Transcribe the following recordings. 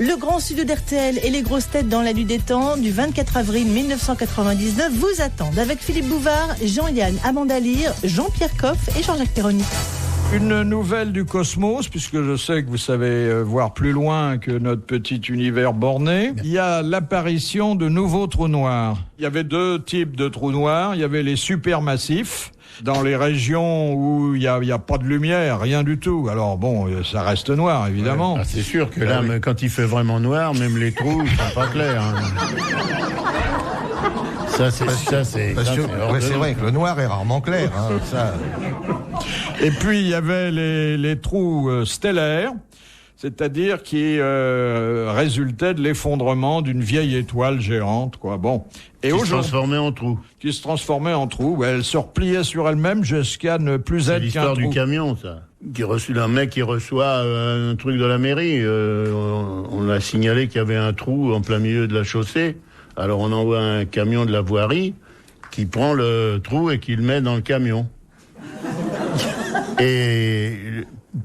Le grand studio d'RTL et les grosses têtes dans la nuit des temps du 24 avril 1999 vous attendent avec Philippe Bouvard, Jean-Yann Amandalire, Jean-Pierre Coff et Jean-Jacques Perroni. Une nouvelle du cosmos, puisque je sais que vous savez voir plus loin que notre petit univers borné. Il y a l'apparition de nouveaux trous noirs. Il y avait deux types de trous noirs. Il y avait les supermassifs, dans les régions où il y a pas de lumière, rien du tout. Alors bon, ça reste noir, évidemment. Ouais, c'est sûr que là, quand il fait vraiment noir, même les trous, ils sont pas clairs. Hein. C'est vrai que le noir est rarement clair. Hein, ça. Et puis, il y avait les trous stellaires, c'est-à-dire qui résultaient de l'effondrement d'une vieille étoile géante, quoi. Bon. Et qui se transformait en trou. Qui se transformait en trou. Elle se repliait sur elle-même jusqu'à ne plus être qu'un trou. C'est l'histoire du camion, ça. Un mec qui reçoit un truc de la mairie. On a signalé qu'il y avait un trou en plein milieu de la chaussée. Alors on envoie un camion de la voirie qui prend le trou et qui le met dans le camion. Et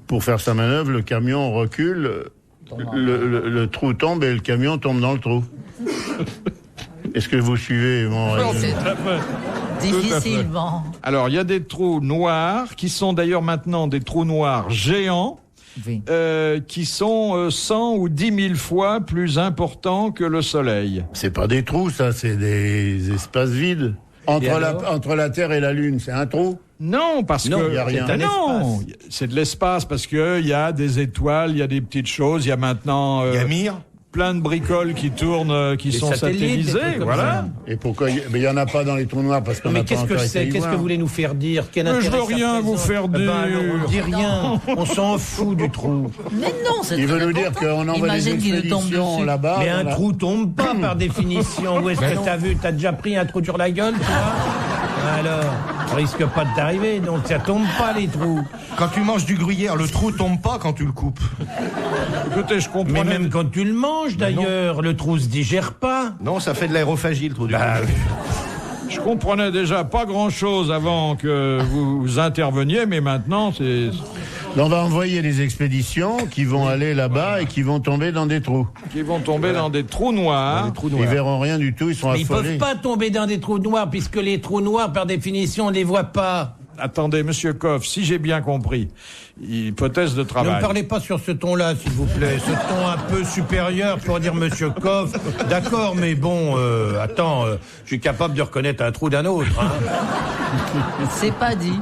pour faire sa manœuvre, le camion recule, le trou tombe et le camion tombe dans le trou. Est-ce que vous suivez mon Difficilement. Alors il y a des trous noirs qui sont d'ailleurs maintenant des trous noirs géants. Oui. Qui sont 100 ou 10 000 fois plus importants que le Soleil. C'est pas des trous, ça, c'est des espaces vides. Entre la Terre et la Lune, c'est un trou ? Non, parce que il y a rien. Non, c'est de l'espace parce que il y a des étoiles, il y a des petites choses, il y a maintenant Yamir, plein de bricoles qui tournent, qui sont satellisées, voilà. Et pourquoi il y en a pas dans les trous noirs parce qu'on n'a pas encore été y voir. Qu'est-ce que vous voulez nous faire dire? Je veux rien vous faire dire. On dit rien. On s'en fout du trou. Mais non, c'est il veut nous dire qu'on envoie des expéditions là-bas. Mais un trou tombe pas par définition. Où est-ce que t'as vu? T'as déjà pris un trou sur la gueule, toi? Alors, ça risque pas de t'arriver, donc ça tombe pas les trous. Quand tu manges du gruyère, le trou tombe pas quand tu le coupes. Écoutez, je comprends. Mais même quand tu le manges, d'ailleurs, le trou se digère pas. Non, ça fait de l'aérophagie, le trou du gruyère. Je comprenais déjà pas grand-chose avant que vous interveniez, mais maintenant, c'est... On va envoyer des expéditions qui vont aller là-bas et qui vont tomber dans des trous. Qui vont tomber dans des trous noirs. Ils verront rien du tout, ils sont affolés. Ils peuvent pas tomber dans des trous noirs, puisque les trous noirs, par définition, on les voit pas. Attendez, monsieur Coff, si j'ai bien compris, hypothèse de travail. Ne me parlez pas sur ce ton-là, s'il vous plaît. Ce ton un peu supérieur pour dire monsieur Coff. D'accord, mais bon, attends, je suis capable de reconnaître un trou d'un autre. Hein. C'est pas dit.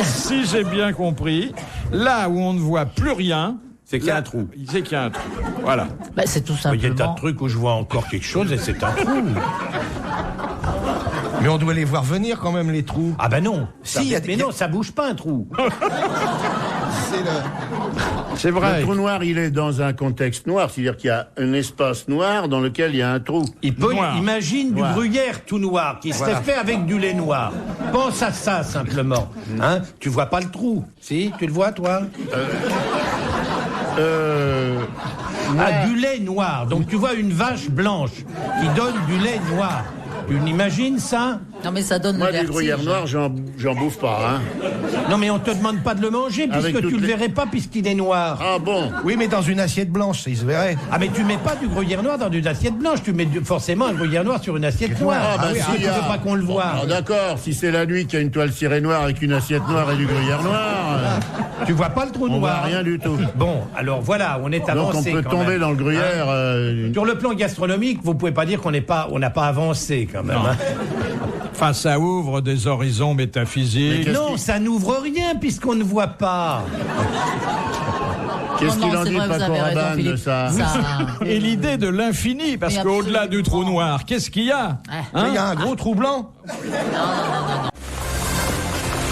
Si j'ai bien compris, là où on ne voit plus rien, c'est qu'il y a un trou. C'est qu'il y a un trou. Voilà. Bah, c'est tout simplement. Il y a des tas de trucs où je vois encore quelque chose et c'est un trou. Mais on doit les voir venir quand même, les trous. Ah ben non. Mais non, ça bouge pas un trou. C'est vrai. Le trou noir, il est dans un contexte noir, c'est-à-dire qu'il y a un espace noir dans lequel il y a un trou. Imagine du gruyère tout noir qui serait fait avec du lait noir. Pense à ça simplement. Hein? Tu vois pas le trou? Si, tu le vois toi? Du lait noir. Donc tu vois une vache blanche qui donne du lait noir. Tu imagines ça? Non mais ça donne Moi, le vertige. du gruyère noir, j'en bouffe pas. Hein. Non mais on te demande pas de le manger puisque tu le verrais pas puisqu'il est noir. Ah bon? Oui, mais dans une assiette blanche, il se verrait. Ah mais tu mets pas du gruyère noir dans une assiette blanche, tu mets forcément un gruyère noir sur une assiette noire. Tu veux pas qu'on le voit. Ah, d'accord, si c'est la nuit qu'il y a une toile cirée noire avec une assiette noire et du gruyère noir... Tu vois pas le trou noir. On voit rien du tout. Bon, alors voilà, on est avancé. Donc on peut tomber dans le gruyère... Sur le plan gastronomique, vous pouvez pas dire qu'on n'a pas avancé quand même. Hein. Enfin, ça ouvre des horizons métaphysiques. Non, ça n'ouvre rien puisqu'on ne voit pas. Qu'est-ce qu'il en dit, Paco Rabanne, de ça? Et l'idée de l'infini, parce qu'au-delà du trou noir, qu'est-ce qu'il y a? Il y a un gros trou blanc.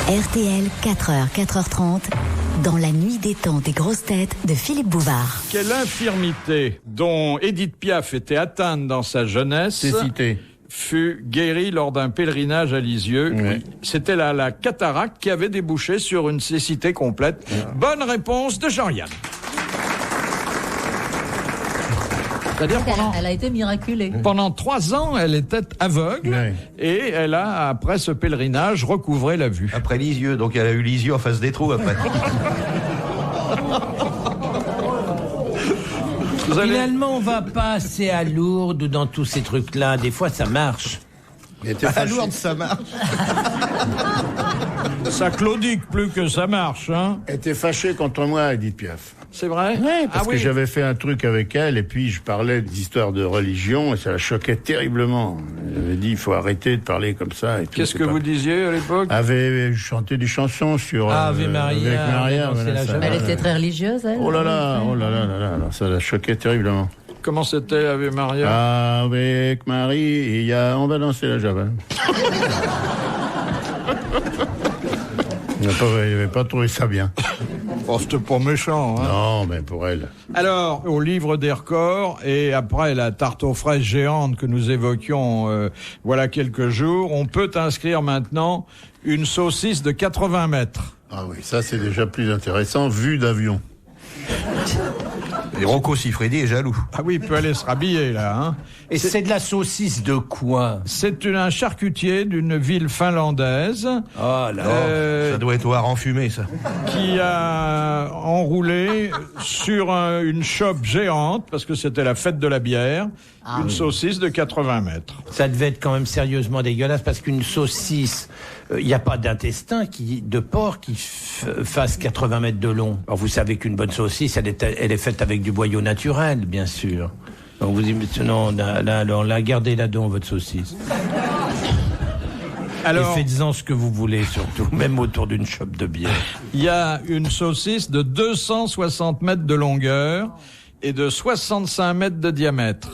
RTL, 4h, 4h30, dans la nuit des temps des grosses têtes de Philippe Bouvard. Quelle infirmité dont Édith Piaf était atteinte dans sa jeunesse... C'est cité. Fut guérie lors d'un pèlerinage à Lisieux. Oui. C'était la cataracte qui avait débouché sur une cécité complète. Bonne réponse de Jean-Yann. C'est-à-dire elle a été miraculée. Pendant 3 ans, elle était aveugle et elle a, après ce pèlerinage, recouvré la vue. Après Lisieux, donc elle a eu Lisieux en face des trous après. Finalement, on va pas assez à Lourdes ou dans tous ces trucs-là. Des fois, ça marche. À Lourdes, ça marche. Ça claudique plus que ça marche, hein. Elle était fâchée contre moi, Edith Piaf. C'est vrai? Ouais, parce que j'avais fait un truc avec elle et puis je parlais d'histoires de religion et ça la choquait terriblement. Elle avait dit il faut arrêter de parler comme ça. Qu'est-ce que vous disiez à l'époque? Je chantais des chansons sur Ave Maria. avec Maria. Elle était très religieuse, elle. Oh là là, ça la choquait terriblement. Comment c'était Ave Maria? Avec Marie, on va danser la java. Il n'avait pas trouvé ça bien. Oh, c'était pas méchant, hein. Non, mais pour elle. Alors, au livre des records, et après la tarte aux fraises géante que nous évoquions voilà quelques jours, on peut inscrire maintenant une saucisse de 80 mètres. Ah oui, ça c'est déjà plus intéressant, vue d'avion. Et Rocco Siffredi est jaloux. Ah oui, il peut aller se rhabiller, là, hein. Et c'est de la saucisse de quoi? C'est un charcutier d'une ville finlandaise. Oh là. Ça doit être au hareng fumé, ça. Qui a enroulé sur une chope géante, parce que c'était la fête de la bière, une saucisse de 80 mètres. Ça devait être quand même sérieusement dégueulasse, parce qu'une saucisse, il n'y a pas d'intestin de porc qui fasse 80 mètres de long. Alors vous savez qu'une bonne saucisse, elle est faite avec du boyau naturel, bien sûr. Donc vous dites, non, là, gardez là-dedans votre saucisse. Alors, et faites-en ce que vous voulez, surtout, même autour d'une chope de bière. Il y a une saucisse de 260 mètres de longueur et de 65 mètres de diamètre.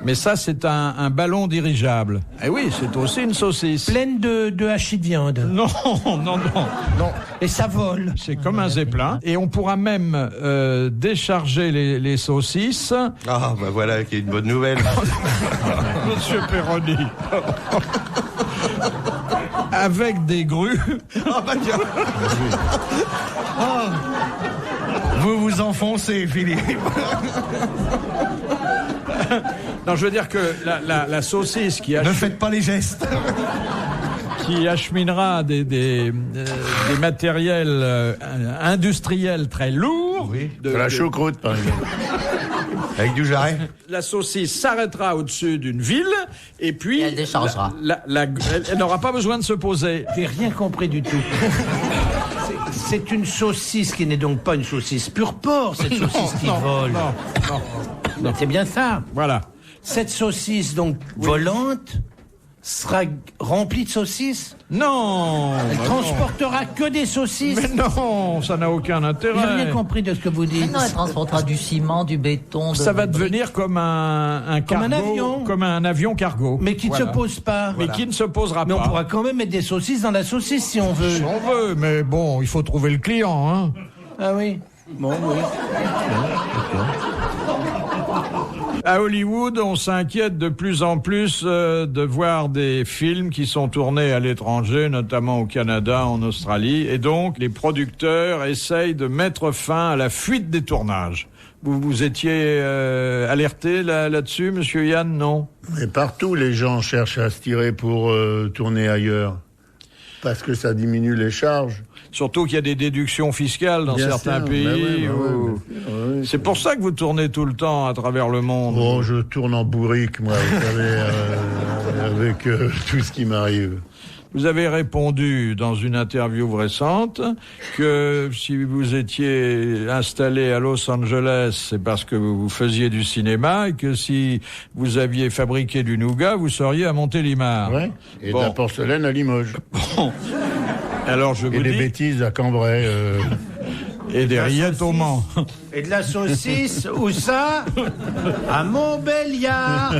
Mais ça, c'est un ballon dirigeable. Eh oui, c'est aussi une saucisse. Pleine de hachis de viande. Non. Et ça vole. C'est comme un zeppelin. Et on pourra même décharger les saucisses. Ah, bah voilà, qui est une bonne nouvelle. Monsieur Perroni. Avec des grues. Ah, bah tiens. Ah. Vous vous enfoncez, Philippe. Non, je veux dire que la saucisse qui Ne faites pas les gestes. Qui acheminera des matériels industriels très lourds. Oui. De la choucroute, par exemple. Avec du jarret. La saucisse s'arrêtera au-dessus d'une ville et puis elle déchargera. Elle n'aura pas besoin de se poser. J'ai rien compris du tout. C'est une saucisse qui n'est donc pas une saucisse pure porc, cette saucisse qui vole. Non. C'est bien ça. Voilà. Cette saucisse, donc, volante, sera remplie de saucisses? Non. Elle transportera que des saucisses? Mais non, ça n'a aucun intérêt. J'ai rien compris de ce que vous dites. Non, elle transportera du ciment, du béton. Ça va devenir comme un cargo, un avion. Comme un avion cargo. Mais qui ne se pose pas. Mais qui ne se posera Mais pas. on pourra quand même mettre des saucisses dans la saucisse si on veut. Si on veut, mais bon, il faut trouver le client, hein. Ah oui. Bon, oui. À Hollywood, on s'inquiète de plus en plus de voir des films qui sont tournés à l'étranger, notamment au Canada, en Australie, et donc les producteurs essayent de mettre fin à la fuite des tournages. Vous étiez alerté là-dessus, monsieur Yann, non? Mais partout, les gens cherchent à se tirer pour tourner ailleurs. Parce que ça diminue les charges. Surtout qu'il y a des déductions fiscales dans certains pays. Oui, c'est pour ça que vous tournez tout le temps à travers le monde. Oh, je tourne en bourrique, moi, vous savez, avec tout ce qui m'arrive. Vous avez répondu dans une interview récente que si vous étiez installé à Los Angeles, c'est parce que vous faisiez du cinéma et que si vous aviez fabriqué du nougat, vous seriez à Montélimar. Ouais. Et de la porcelaine à Limoges. Bon. Alors je vous dis... Et des bêtises à Cambrai. Et des rillettes au Mans. Et de la saucisse, où ça? À Montbéliard.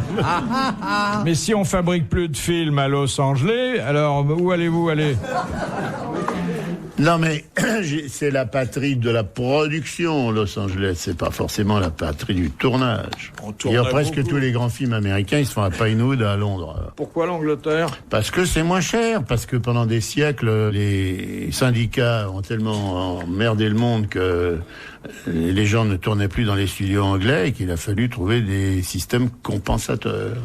Mais si on fabrique plus de films à Los Angeles, alors où allez-vous aller? Non mais c'est la patrie de la production, Los Angeles. C'est pas forcément la patrie du tournage. Il y a presque tous les grands films américains, ils se font à Pinewood à Londres. Pourquoi l'Angleterre? Parce que c'est moins cher, parce que pendant des siècles, les syndicats ont tellement emmerdé le monde que les gens ne tournaient plus dans les studios anglais et qu'il a fallu trouver des systèmes compensateurs.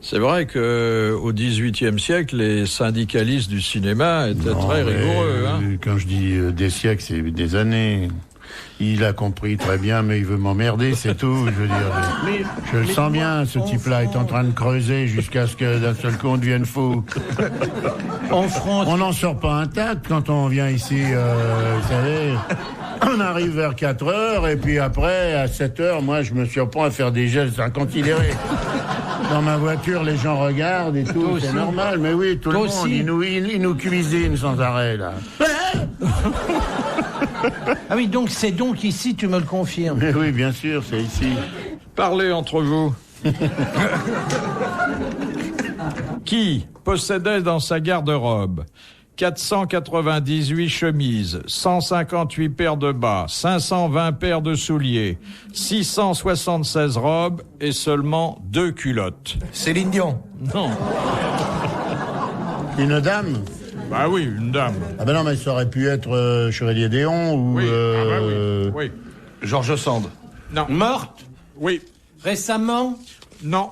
C'est vrai que au XVIIIe siècle, les syndicalistes du cinéma étaient très rigoureux. Hein. Quand je dis des siècles, c'est des années. Il a compris très bien, mais il veut m'emmerder, c'est tout. Je veux dire, je le sens bien, ce type-là est en train de creuser jusqu'à ce que d'un seul coup on devienne fou. En France, On n'en sort pas intact quand on vient ici, vous savez. On arrive vers 4 heures et puis après, à 7 heures, moi je me surprends à faire des gestes inconsidérés. Dans ma voiture, les gens regardent et tout, c'est normal. Mais oui, tout le monde, il nous cuisine sans arrêt, là. ah oui, donc c'est donc ici, tu me le confirmes. Mais oui, bien sûr, c'est ici. Parlez entre vous. Qui possédait dans sa garde-robe 498 chemises, 158 paires de bas, 520 paires de souliers, 676 robes et seulement 2 culottes? Céline Dion. Non. Une dame? Bah oui, une dame. Ah ben non, mais ça aurait pu être Chevalier Déon ou... Oui, ah bah oui. Oui. Georges Sand. Non. Morte? Oui. Récemment? Non.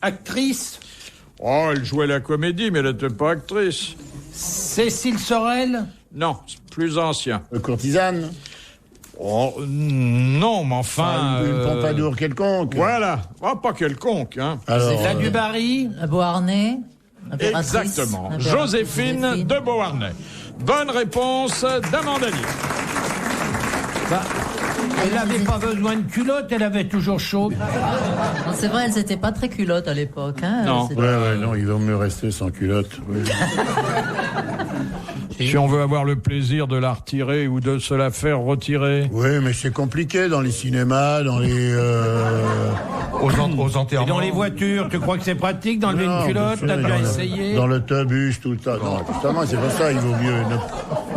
Actrice? Oh, elle jouait la comédie, mais elle n'était pas actrice. Cécile Sorel? Non, c'est plus ancien. Courtisane? Oh, non, mais enfin... Une Pompadour quelconque? Voilà. Oh, pas quelconque, hein. Alors, La Dubarry? La Beauharnais. L'impératrice. Exactement. L'impératrice Joséphine de Beauharnais. Bonne réponse d'Amanda Lear. Elle n'avait pas besoin de culotte, elle avait toujours chaud. Non, c'est vrai, elles n'étaient pas très culottes à l'époque. Hein. Non. C'était- ouais, non, il vaut mieux rester sans culotte. Oui. Si on veut avoir le plaisir de la retirer ou de se la faire retirer. Oui, mais c'est compliqué dans les cinémas, dans les... Aux Et enterrements. dans les voitures, tu crois que c'est pratique d'enlever une culotte? T'as déjà essayé? Dans l'autobus, tout le temps. Non, justement, c'est pas ça, il vaut mieux.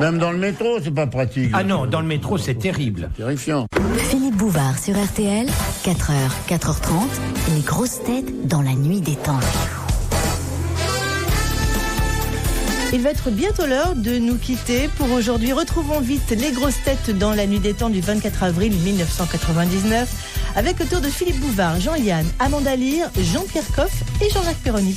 Même dans le métro, c'est pas pratique. Ah non, dans le métro, c'est terrible. Terrifiant. Philippe Bouvard sur RTL, 4h, 4h30, les grosses têtes dans la nuit des temps. Il va être bientôt l'heure de nous quitter pour aujourd'hui. Retrouvons vite les grosses têtes dans la nuit des temps du 24 avril 1999 avec autour de Philippe Bouvard, Jean-Yann, Amanda Lear, Jean-Pierre Coff et Jean-Jacques Perroni.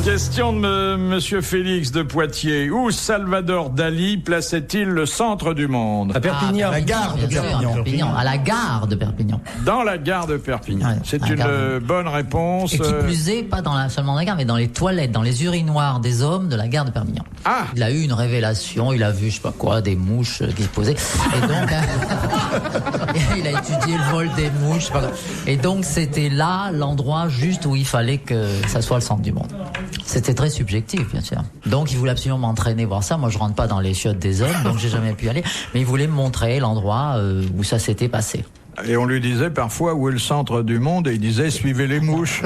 Question de Monsieur Félix de Poitiers. Où Salvador Dali plaçait-il le centre du monde? À Perpignan. La gare de Bien sûr, à Perpignan, à la gare de Perpignan. Dans la gare de Perpignan. Ouais, C'est à la une gare de- bonne réponse. Et qui plus est, pas seulement dans la gare, mais dans les toilettes, dans les urinoirs des hommes de la gare de Perpignan. Ah. Il a eu une révélation, il a vu, je sais pas quoi, des mouches qui se posaient. Et donc, il a étudié le vol des mouches. Je sais pas quoi. Et donc, c'était là l'endroit juste où il fallait que ça soit le centre du monde. C'était très subjectif, bien sûr. Donc, il voulait absolument m'entraîner voir ça. Moi, je rentre pas dans les chiottes des hommes, donc j'ai jamais pu y aller. Mais il voulait me montrer l'endroit où ça s'était passé. Et on lui disait parfois où est le centre du monde et il disait suivez les mouches.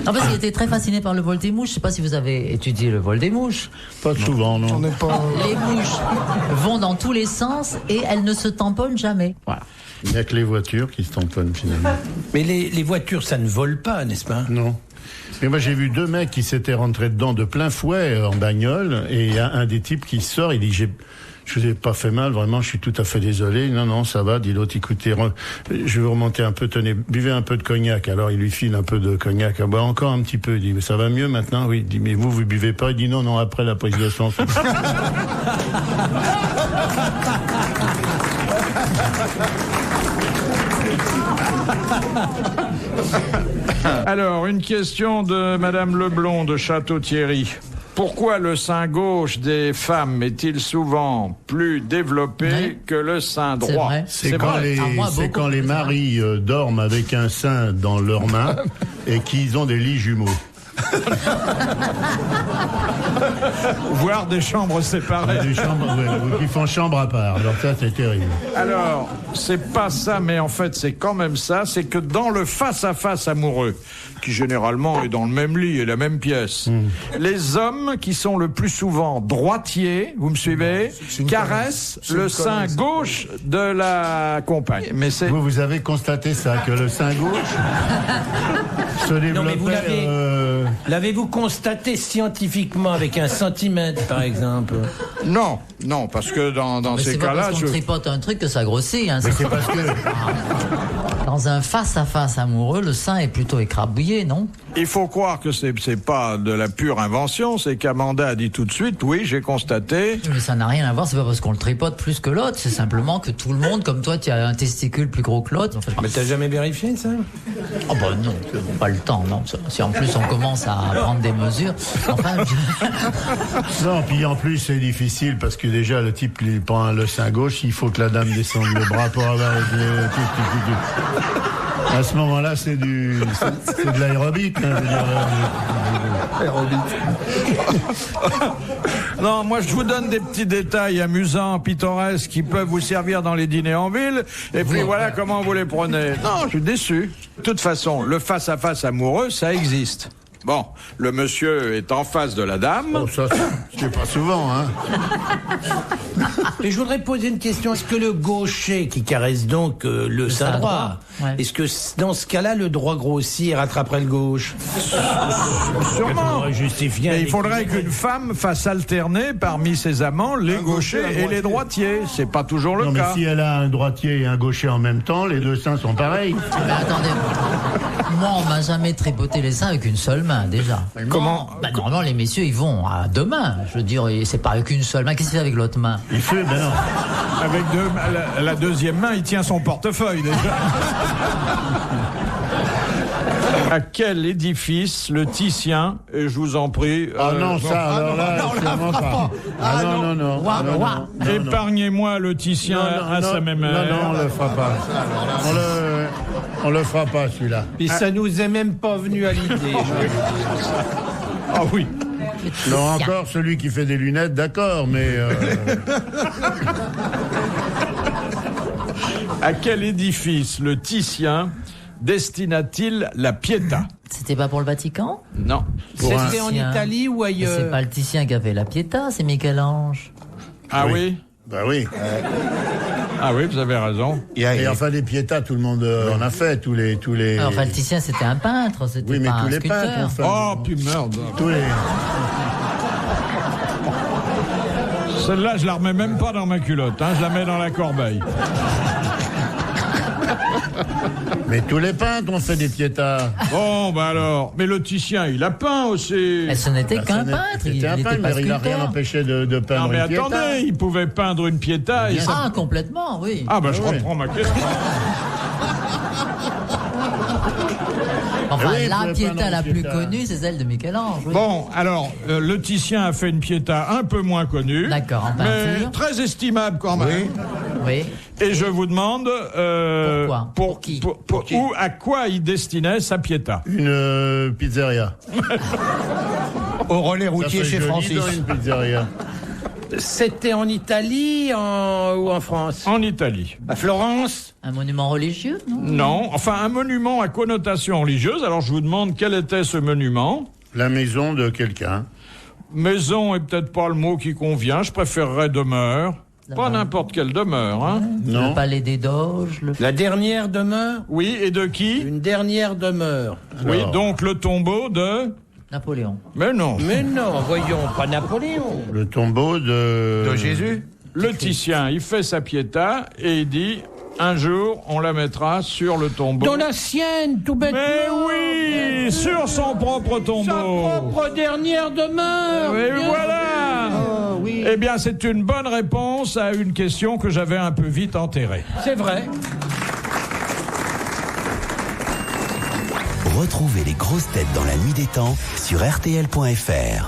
Non, parce qu'il était très fasciné par le vol des mouches. Je sais pas si vous avez étudié le vol des mouches. Pas souvent, non. Les mouches vont dans tous les sens et elles ne se tamponnent jamais. Voilà. Il n'y a que les voitures qui se tamponnent, finalement. Mais les voitures, ça ne vole pas, n'est-ce pas? Non. Mais moi, j'ai vu 2 mecs qui s'étaient rentrés dedans de plein fouet en bagnole, et il y a un des types qui sort, il dit je vous ai pas fait mal, vraiment, je suis tout à fait désolé. Non, ça va, dit l'autre, écoutez, je vais vous remonter un peu, tenez, buvez un peu de cognac. Alors, il lui file un peu de cognac. Ah, bah, encore un petit peu. Il dit, mais ça va mieux maintenant? Oui. Il dit, mais vous buvez pas? Il dit, non, après la prise de sang. Alors, une question de Madame Leblond de Château-Thierry. Pourquoi le sein gauche des femmes est-il souvent plus développé Ouais. que le sein C'est droit? vrai. C'est vrai. moi, c'est beaucoup quand les plus, maris dorment avec un sein dans leurs mains et qu'ils ont des lits jumeaux. Voire des chambres séparées. Des chambres, qui font chambre à part. Alors ça, c'est terrible. Alors, c'est pas ça, mais en fait, c'est quand même ça. C'est que dans le face-à-face amoureux, qui généralement est dans le même lit et la même pièce, les hommes qui sont le plus souvent droitiers, vous me suivez, caressent le sein gauche de la compagne. Mais c'est... Vous avez constaté ça, que le sein gauche se Non, mais vous développait... l'avez. L'avez-vous constaté scientifiquement avec un centimètre, par exemple? Non, parce que dans Mais ces c'est pas cas-là, parce qu'on tripote un truc que ça grossit. Hein, C'est parce que Dans un face-à-face amoureux, le sein est plutôt écrabouillé, non? il faut croire que c'est pas de la pure invention, c'est qu'Amanda a dit tout de suite, oui, j'ai constaté. Mais ça n'a rien à voir, c'est pas parce qu'on le tripote plus que l'autre, c'est simplement que tout le monde, comme toi, tu as un testicule plus gros que l'autre. Enfin, Mais t'as jamais vérifié ça? oh bah non, pas le temps, non. Si en plus on commence à prendre des mesures, enfin... non, puis en plus c'est difficile parce que déjà le type il prend le sein gauche, il faut que la dame descende le bras pour avoir à ce moment-là, c'est de l'aérobic. Hein, Non, moi je vous donne des petits détails amusants, pittoresques, qui peuvent vous servir dans les dîners en ville, et puis voilà comment vous les prenez. Non, je suis déçu. De toute façon, le face-à-face amoureux, ça existe. Bon, le monsieur est en face de la dame. Bon, ça, c'est pas souvent, hein. Et je voudrais poser une question. Est-ce que le gaucher qui caresse donc le sein droit, ouais. est-ce que dans ce cas-là, le droit grossit et rattraperait le gauche? Sûrement. Justifier. Mais il faudrait qu'une femme fasse alterner parmi ses amants les gauchers et les droitiers. C'est pas toujours le Non, mais cas. si elle a un droitier et un gaucher en même temps, les deux seins sont pareils. Mais attendez, moi on m'a jamais tripoté les seins avec une seule main déjà. Comment? Bah, normalement les messieurs ils vont à deux mains. Je veux dire, et c'est pas avec une seule main. Qu'est-ce qu'il fait avec l'autre main? Il fait, ben non. Avec la deuxième main, il tient son portefeuille déjà. À quel édifice le Titien, et je vous en prie... Ah non, ça, alors là, sûrement pas. Ah non. Épargnez-moi le Titien à sa mémère. Non, on le fera pas. On le fera pas, celui-là. Et ça nous est même pas venu à l'idée. Ah oui. Non, encore celui qui fait des lunettes, d'accord, mais... À quel édifice le Titien destina-t-il la Pietà? C'était pas pour le Vatican? Non. C'était en Italie ou Mais ailleurs? c'est pas le Titien qui a fait la Pietà, c'est Michel-Ange. Ah oui? Bah oui. Ah oui, vous avez raison. Et enfin, des piétas, tout le monde en a fait, tous les... Enfin, le Titien c'était un peintre, c'était Oui, mais pas tous un les sculpteur. peintres, enfin. Oh, puis merde. Tous les... Celle-là, je la remets même pas dans ma culotte, hein, je la mets dans la corbeille. Mais tous les peintres ont fait des piétas. Bon, bah alors. Mais le Titien, il a peint aussi. Mais ce n'était qu'un peintre, il C'était un n'était peintre, pas mais il n'a rien sculpteur. empêché de peindre Non, mais une piéta. attendez, il pouvait peindre une Pietà et ça... Ah, complètement, oui. Ah, bah je oui. reprends ma question. Enfin, oui, il la pouvait Pietà peindre la une plus Pietà. connue, c'est celle de Michel-Ange. Oui. Bon, alors, le Titien a fait une Pietà un peu moins connue. D'accord, en mais peinture. très estimable quand même. Oui. Et je vous demande... Pourquoi? Pour qui? Où, à quoi il destinait sa Pietà? Une pizzeria. Au relais Ça routier fait chez joli Francis. dans une pizzeria. C'était en Italie ou en France? En Italie. À Florence? Un monument religieux, non? Non, enfin un monument à connotation religieuse. Alors je vous demande quel était ce monument. La maison de quelqu'un. Maison est peut-être pas le mot qui convient, je préférerais demeure. Pas Demeure. n'importe quelle demeure, hein. Non. Le palais des Doges, le... La dernière demeure? Oui, et de qui? Une dernière demeure. Oui, Alors. donc le tombeau de... Napoléon. Mais non. Mais non, voyons, pas Napoléon. Le tombeau de Jésus. Le Titien, il fait sa Pietà et il dit, un jour, on la mettra sur le tombeau. Dans la sienne, tout bêtement. Mais oui, sur son propre tombeau. Sa propre dernière demeure. Et Bien voilà. Oh, oui. Eh bien, c'est une bonne réponse à une question que j'avais un peu vite enterrée. C'est vrai. Retrouvez les grosses têtes dans la nuit des temps sur RTL.fr.